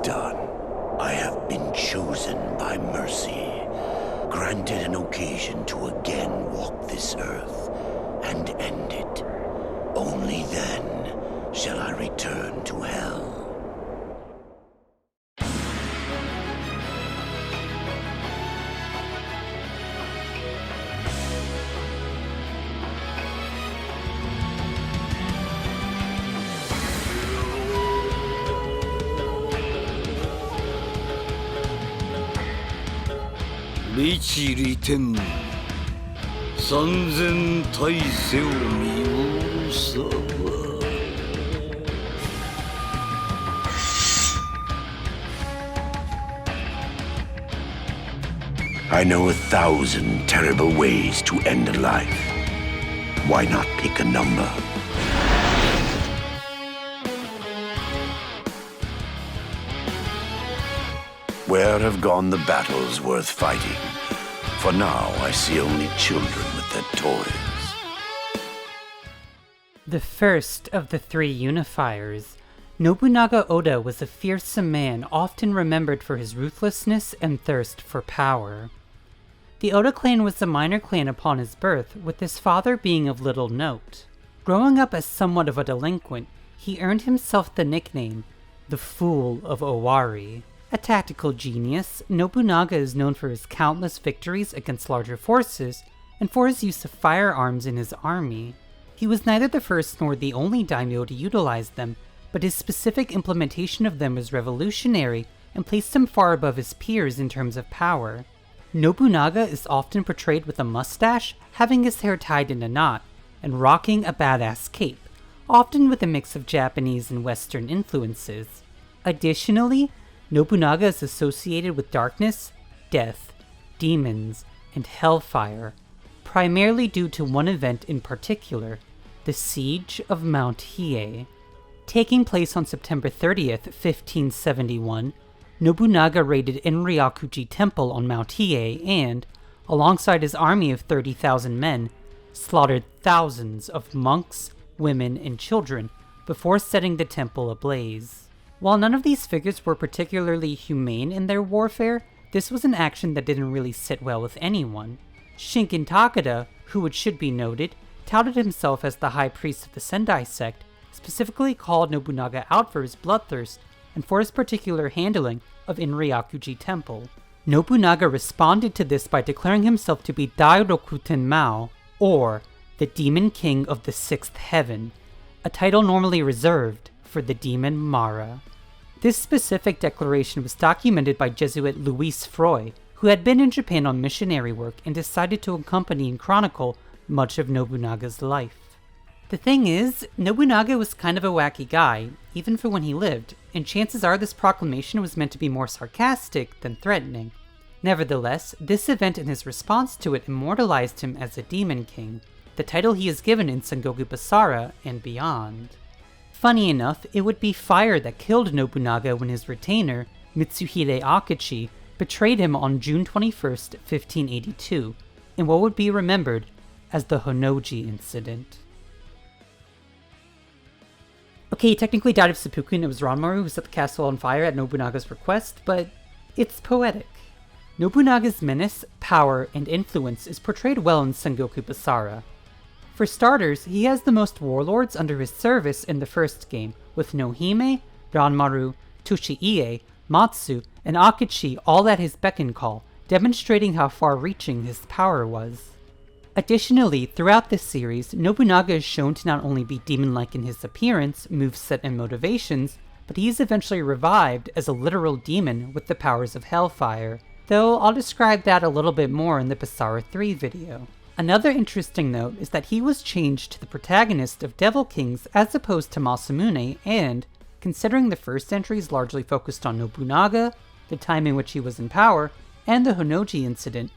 done. I have been chosen by mercy, granted an occasion to again walk this earth and end it. Only then shall I return to hell.日利天三千大勢を見下ろさば。I know 1,000 terrible ways to end a life. Why not pick a number? Where have gone the battles worth fighting? For now, I see only children with their toys. The first of the three unifiers, Nobunaga Oda was a fearsome man often remembered for his ruthlessness and thirst for power. The Oda clan was a minor clan upon his birth, with his father being of little note. Growing up as somewhat of a delinquent, he earned himself the nickname, the Fool of Owari. A tactical genius, Nobunaga is known for his countless victories against larger forces, and for his use of firearms in his army. He was neither the first nor the only daimyo to utilize them, but his specific implementation of them was revolutionary and placed him far above his peers in terms of power. Nobunaga is often portrayed with a mustache, having his hair tied in a knot, and rocking a badass cape, often with a mix of Japanese and Western influences. Additionally, Nobunaga is associated with darkness, death, demons, and hellfire, primarily due to one event in particular, the Siege of Mount Hiei. Taking place on September 30th, 1571, Nobunaga raided Enryakuji Temple on Mount Hiei and, alongside his army of 30,000 men, slaughtered thousands of monks, women, and children before setting the temple ablaze. While none of these figures were particularly humane in their warfare, this was an action that didn't really sit well with anyone. Shinken Takeda, who it should be noted, touted himself as the high priest of the Sendai sect, specifically called Nobunaga out for his bloodthirst and for his particular handling of Enryakuji Temple. Nobunaga responded to this by declaring himself to be Dairokuten Mao, or the Demon King of the Sixth Heaven, a title normally reserved for the demon Mara. This specific declaration was documented by Jesuit Louis Froy, who had been in Japan on missionary work and decided to accompany and chronicle much of Nobunaga's life. The thing is, Nobunaga was kind of a wacky guy, even for when he lived, and chances are this proclamation was meant to be more sarcastic than threatening. Nevertheless, this event and his response to it immortalized him as a Demon King, the title he is given in Sengoku Basara and beyond. Funny enough, it would be fire that killed Nobunaga when his retainer, Mitsuhide Akechi, betrayed him on June 21st, 1582, in what would be remembered as the Honnoji incident. Okay, he technically died of seppuku and it was Ranmaru who set the castle on fire at Nobunaga's request, but it's poetic. Nobunaga's menace, power, and influence is portrayed well in Sengoku Basara. For starters, he has the most warlords under his service in the first game, with Nohime, Ranmaru, Tushiie, Matsu, and Akechi all at his beck and call, demonstrating how far-reaching his power was. Additionally, throughout this series, Nobunaga is shown to not only be demon-like in his appearance, moveset, and motivations, but he is eventually revived as a literal demon with the powers of Hellfire, though I'll describe that a little bit more in the Basara 3 video. Another interesting note is that he was changed to the protagonist of Devil Kings as opposed to Masamune, and, considering the first entries largely focused on Nobunaga, the time in which he was in power, and the Honnoji incident,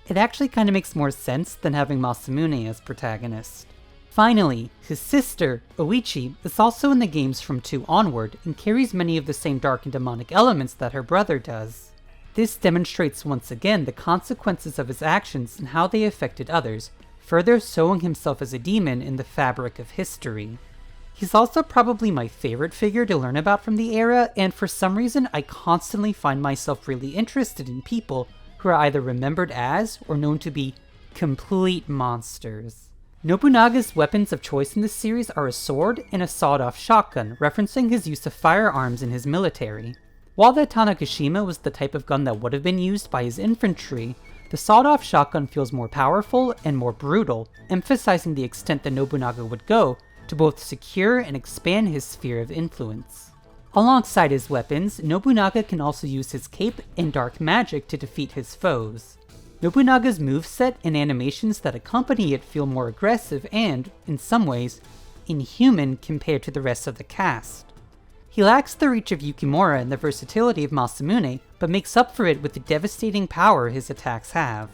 it actually kind of makes more sense than having Masamune as protagonist. Finally, his sister, Oichi, is also in the games from 2 onward, and carries many of the same dark and demonic elements that her brother does. This demonstrates once again the consequences of his actions and how they affected others, further sewing himself as a demon in the fabric of history. He's also probably my favorite figure to learn about from the era, and for some reason I constantly find myself really interested in people who are either remembered as or known to be complete monsters. Nobunaga's weapons of choice in this series are a sword and a sawed-off shotgun, referencing his use of firearms in his military. While the Tanegashima was the type of gun that would have been used by his infantry, the sawed-off shotgun feels more powerful and more brutal, emphasizing the extent that Nobunaga would go to both secure and expand his sphere of influence. Alongside his weapons, Nobunaga can also use his cape and dark magic to defeat his foes. Nobunaga's moveset and animations that accompany it feel more aggressive and, in some ways, inhuman compared to the rest of the cast. He lacks the reach of Yukimura and the versatility of Masamune, but makes up for it with the devastating power his attacks have.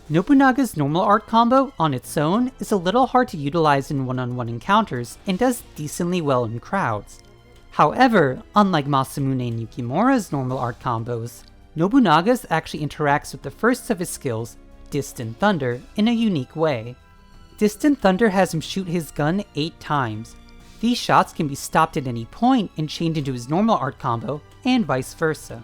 Nobunaga's normal art combo, on its own, is a little hard to utilize in one-on-one encounters, and does decently well in crowds. However, unlike Masamune and Yukimura's normal art combos, Nobunaga's actually interacts with the first of his skills, Distant Thunder, in a unique way. Distant Thunder has him shoot his gun 8 times. These shots can be stopped at any point and chained into his normal art combo, and vice versa.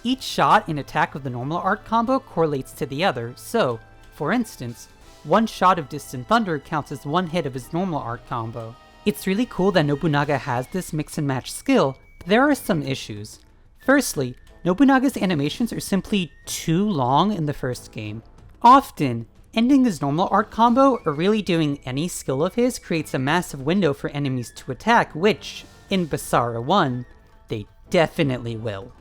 Each shot and attack of the normal art combo correlates to the other, so, for instance, one shot of Distant Thunder counts as one hit of his normal art combo. It's really cool that Nobunaga has this mix and match skill, but there are some issues. Firstly, Nobunaga's animations are simply too long in the first game. Often, ending his normal art combo or really doing any skill of his creates a massive window for enemies to attack, which, in Basara 1, they definitely will.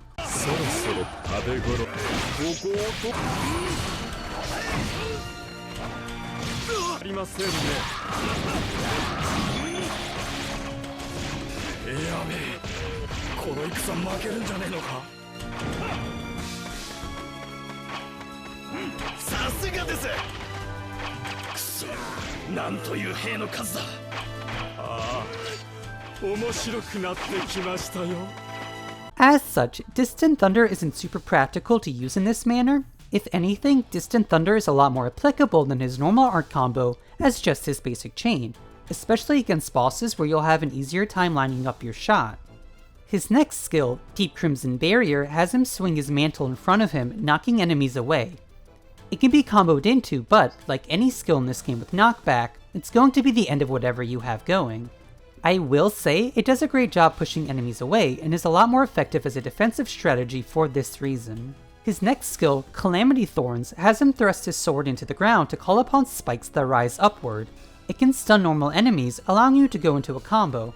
As such, Distant Thunder isn't super practical to use in this manner. If anything, Distant Thunder is a lot more applicable than his normal art combo as just his basic chain, especially against bosses where you'll have an easier time lining up your shot. His next skill, Deep Crimson Barrier, has him swing his mantle in front of him, knocking enemies away. It can be comboed into, but, like any skill in this game with knockback, it's going to be the end of whatever you have going. I will say, it does a great job pushing enemies away, and is a lot more effective as a defensive strategy for this reason. His next skill, Calamity Thorns, has him thrust his sword into the ground to call upon spikes that rise upward. It can stun normal enemies, allowing you to go into a combo.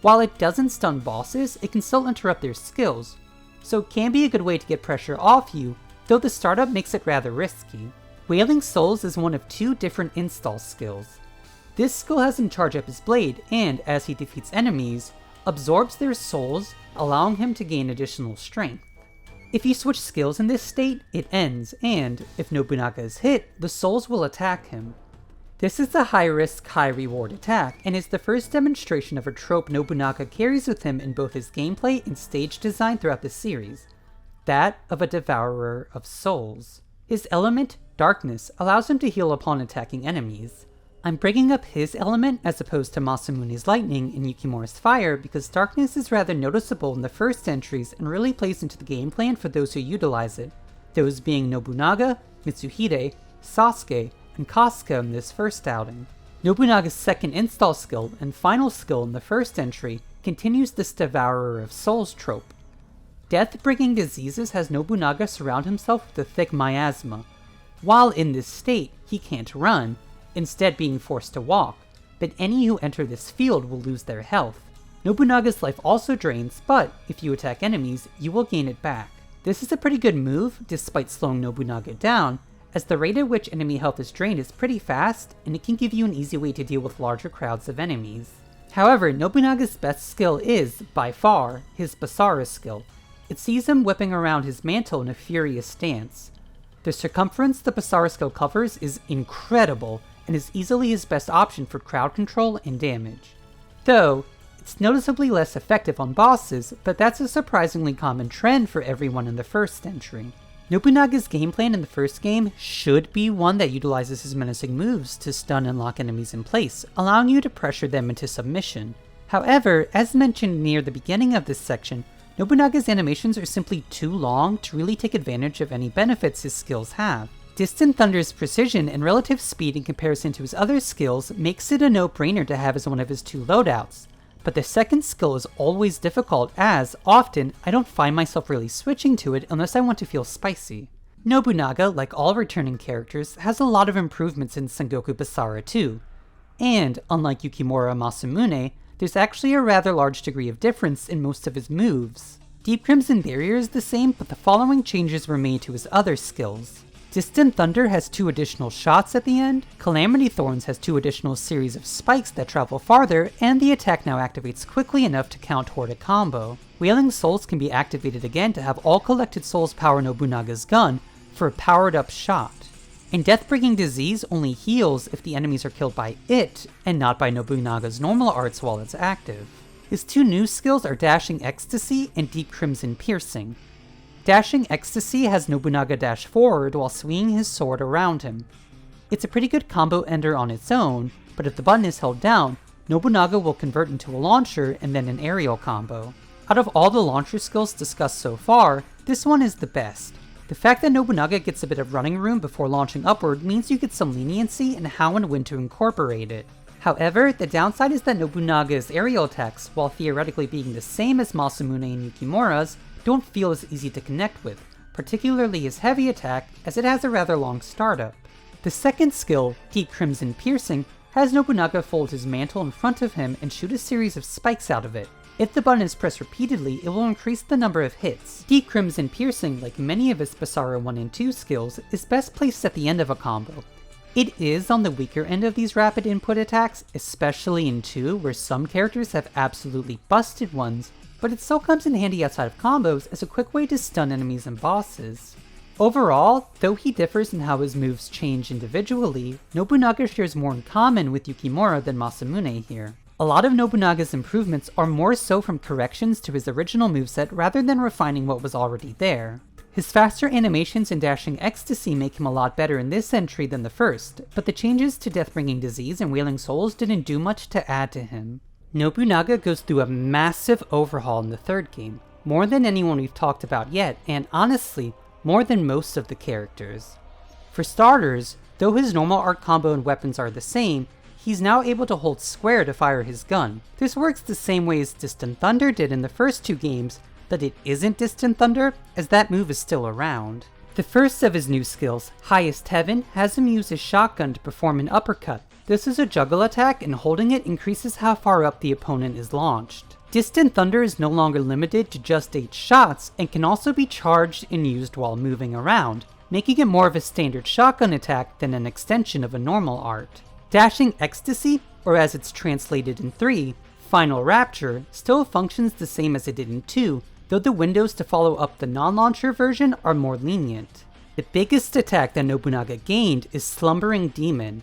While it doesn't stun bosses, it can still interrupt their skills, so it can be a good way to get pressure off you, though the startup makes it rather risky. Wailing Souls is one of 2 different install skills. This skill has him charge up his blade, and as he defeats enemies, absorbs their souls, allowing him to gain additional strength. If you switch skills in this state, it ends, and, if Nobunaga is hit, the souls will attack him. This is a high-risk, high-reward attack, and is the first demonstration of a trope Nobunaga carries with him in both his gameplay and stage design throughout the series, that of a devourer of souls. His element, Darkness, allows him to heal upon attacking enemies. I'm bringing up his element as opposed to Masamune's Lightning and Yukimura's Fire because Darkness is rather noticeable in the first entries and really plays into the game plan for those who utilize it, those being Nobunaga, Mitsuhide, Sasuke, and Kasuga in this first outing. Nobunaga's second install skill and final skill in the first entry continues this Devourer of Souls trope. Death-bringing diseases has Nobunaga surround himself with a thick miasma. While in this state, he can't run, instead being forced to walk, but any who enter this field will lose their health. Nobunaga's life also drains, but if you attack enemies, you will gain it back. This is a pretty good move, despite slowing Nobunaga down, as the rate at which enemy health is drained is pretty fast, and it can give you an easy way to deal with larger crowds of enemies. However, Nobunaga's best skill is, by far, his Basara skill. It sees him whipping around his mantle in a furious stance. The circumference the Basara skill covers is incredible, and is easily his best option for crowd control and damage. Though, it's noticeably less effective on bosses, but that's a surprisingly common trend for everyone in the first entry. Nobunaga's game plan in the first game should be one that utilizes his menacing moves to stun and lock enemies in place, allowing you to pressure them into submission. However, as mentioned near the beginning of this section, Nobunaga's animations are simply too long to really take advantage of any benefits his skills have. Distant Thunder's precision and relative speed in comparison to his other skills makes it a no-brainer to have as one of his two loadouts. But the second skill is always difficult as, often, I don't find myself really switching to it unless I want to feel spicy. Nobunaga, like all returning characters, has a lot of improvements in Sengoku Basara too. And, unlike Yukimura Masamune, there's actually a rather large degree of difference in most of his moves. Deep Crimson Barrier is the same, but the following changes were made to his other skills. Distant Thunder has 2 additional shots at the end, Calamity Thorns has 2 additional series of spikes that travel farther, and the attack now activates quickly enough to count toward a combo. Wailing Souls can be activated again to have all collected souls power Nobunaga's gun for a powered up shot. And Death-Bringing Disease only heals if the enemies are killed by it, and not by Nobunaga's normal arts while it's active. His 2 new skills are Dashing Ecstasy and Deep Crimson Piercing. Dashing Ecstasy has Nobunaga dash forward while swinging his sword around him. It's a pretty good combo ender on its own, but if the button is held down, Nobunaga will convert into a launcher and then an aerial combo. Out of all the launcher skills discussed so far, this one is the best. The fact that Nobunaga gets a bit of running room before launching upward means you get some leniency in how and when to incorporate it. However, the downside is that Nobunaga's aerial attacks, while theoretically being the same as Masamune and Yukimura's, don't feel as easy to connect with, particularly his heavy attack, as it has a rather long startup. The second skill, Deep Crimson Piercing, has Nobunaga fold his mantle in front of him and shoot a series of spikes out of it. If the button is pressed repeatedly, it will increase the number of hits. Deep Crimson Piercing, like many of his Basara 1 and 2 skills, is best placed at the end of a combo. It is on the weaker end of these rapid input attacks, especially in 2, where some characters have absolutely busted ones, but it still comes in handy outside of combos as a quick way to stun enemies and bosses. Overall, though he differs in how his moves change individually, Nobunaga shares more in common with Yukimura than Masamune here. A lot of Nobunaga's improvements are more so from corrections to his original moveset rather than refining what was already there. His faster animations and Dashing Ecstasy make him a lot better in this entry than the first, but the changes to Death-Bringing Disease and Wailing Souls didn't do much to add to him. Nobunaga goes through a massive overhaul in the third game, more than anyone we've talked about yet, and honestly, more than most of the characters. For starters, though his normal art combo and weapons are the same, he's now able to hold square to fire his gun. This works the same way as Distant Thunder did in the first 2 games, but it isn't Distant Thunder, as that move is still around. The first of his new skills, Highest Heaven, has him use his shotgun to perform an uppercut. This is a juggle attack, and holding it increases how far up the opponent is launched. Distant Thunder is no longer limited to just 8 shots, and can also be charged and used while moving around, making it more of a standard shotgun attack than an extension of a normal art. Dashing Ecstasy, or as it's translated in 3, Final Rapture, still functions the same as it did in 2, though the windows to follow up the non-launcher version are more lenient. The biggest attack that Nobunaga gained is Slumbering Demon.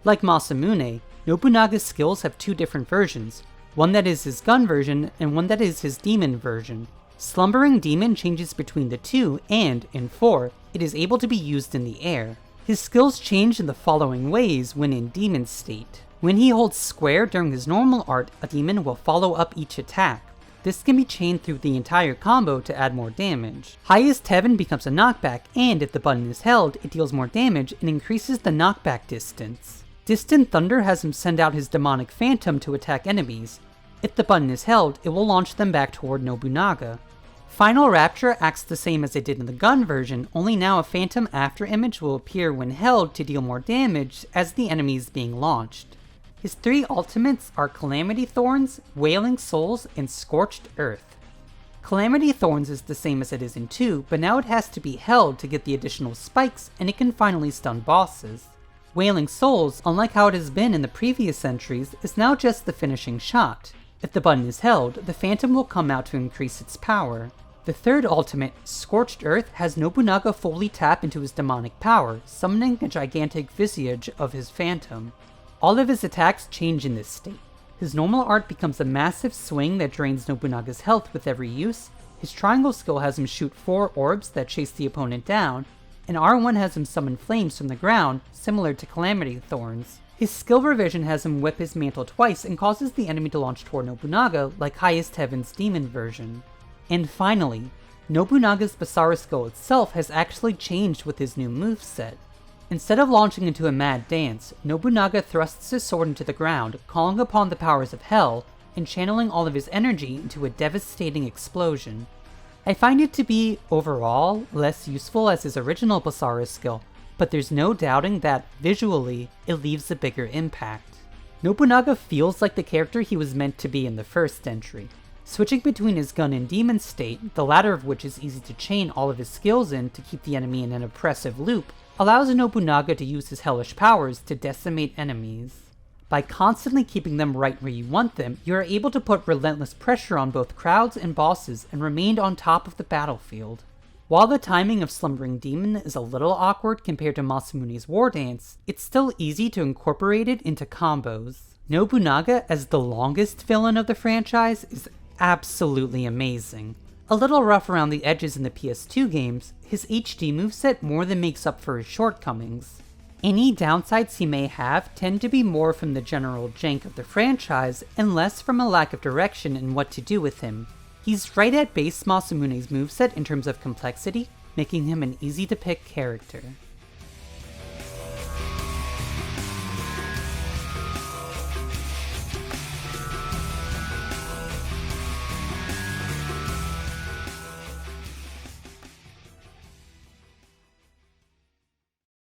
Like Masamune, Nobunaga's skills have 2 different versions, one that is his gun version and one that is his demon version. Slumbering Demon changes between the 2, and, in 4, it is able to be used in the air. His skills change in the following ways when in demon state. When he holds square during his normal art, a demon will follow up each attack. This can be chained through the entire combo to add more damage. Highest Heaven becomes a knockback, and if the button is held, it deals more damage and increases the knockback distance. Distant Thunder has him send out his demonic phantom to attack enemies. If the button is held, it will launch them back toward Nobunaga. Final Rapture acts the same as it did in the gun version, only now a phantom after image will appear when held to deal more damage as the enemy is being launched. His 3 ultimates are Calamity Thorns, Wailing Souls, and Scorched Earth. Calamity Thorns is the same as it is in 2, but now it has to be held to get the additional spikes, and it can finally stun bosses. Wailing Souls, unlike how it has been in the previous entries, is now just the finishing shot. If the button is held, the phantom will come out to increase its power. The third ultimate, Scorched Earth, has Nobunaga fully tap into his demonic power, summoning a gigantic visage of his phantom. All of his attacks change in this state. His normal art becomes a massive swing that drains Nobunaga's health with every use, his triangle skill has him shoot 4 orbs that chase the opponent down, and R1 has him summon flames from the ground, similar to Calamity Thorns. His skill revision has him whip his mantle twice and causes the enemy to launch toward Nobunaga like Highest Heaven's demon version. And finally, Nobunaga's Basara skill itself has actually changed with his new moveset. Instead of launching into a mad dance, Nobunaga thrusts his sword into the ground, calling upon the powers of hell, and channeling all of his energy into a devastating explosion. I find it to be, overall, less useful as his original Basara skill, but there's no doubting that, visually, it leaves a bigger impact. Nobunaga feels like the character he was meant to be in the first entry. Switching between his gun and demon state, the latter of which is easy to chain all of his skills in to keep the enemy in an oppressive loop, allows Nobunaga to use his hellish powers to decimate enemies. By constantly keeping them right where you want them, you are able to put relentless pressure on both crowds and bosses and remain on top of the battlefield. While the timing of Slumbering Demon is a little awkward compared to Masamune's War Dance, it's still easy to incorporate it into combos. Nobunaga, as the longest villain of the franchise, is absolutely amazing. A little rough around the edges in the PS2 games, his HD moveset more than makes up for his shortcomings. Any downsides he may have tend to be more from the general jank of the franchise and less from a lack of direction in what to do with him. He's right at base Masamune's moveset in terms of complexity, making him an easy to pick character.